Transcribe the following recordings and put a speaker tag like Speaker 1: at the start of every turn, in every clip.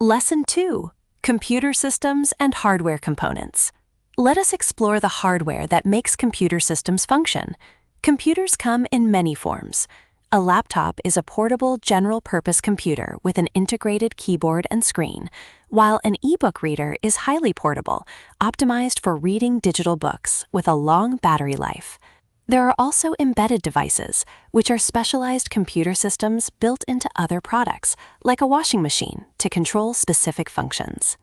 Speaker 1: Lesson 2: Computer Systems and Hardware Components. Let us explore the hardware that makes computer systems function. Computers come in many forms. A laptop is a portable general-purpose computer with an integrated keyboard and screen, while an e-book reader is highly portable, optimized for reading digital books with a long battery life. There are also embedded devices, which are specialized computer systems built into other products, like a washing machine, to control specific functions.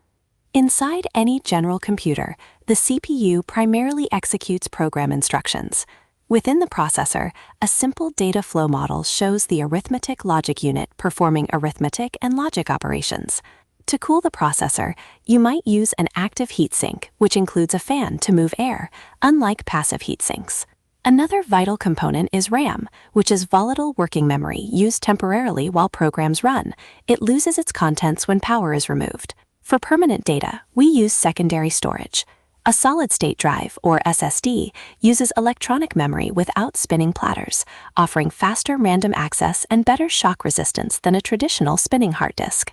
Speaker 1: Inside any general computer, the CPU primarily executes program instructions. Within the processor, a simple data flow model shows the Arithmetic Logic Unit performing arithmetic and logic operations. To cool the processor, you might use an active heatsink, which includes a fan to move air, unlike passive heatsinks. Another vital component is RAM, which is volatile working memory used temporarily while programs run. It loses its contents when power is removed. For permanent data, we use secondary storage. A solid-state drive, or SSD, uses electronic memory without spinning platters, offering faster random access and better shock resistance than a traditional spinning hard disk.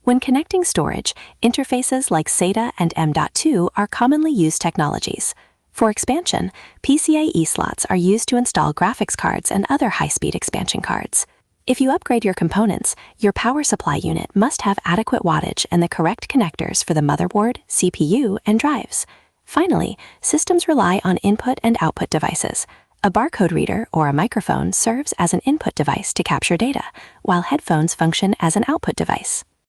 Speaker 1: When connecting storage, interfaces like SATA and M.2 are commonly used technologies. For expansion, PCIe slots are used to install graphics cards and other high-speed expansion cards. If you upgrade your components, your power supply unit must have adequate wattage and the correct connectors for the motherboard, CPU, and drives. Finally, systems rely on input and output devices. A barcode reader or a microphone serves as an input device to capture data, while headphones function as an output device.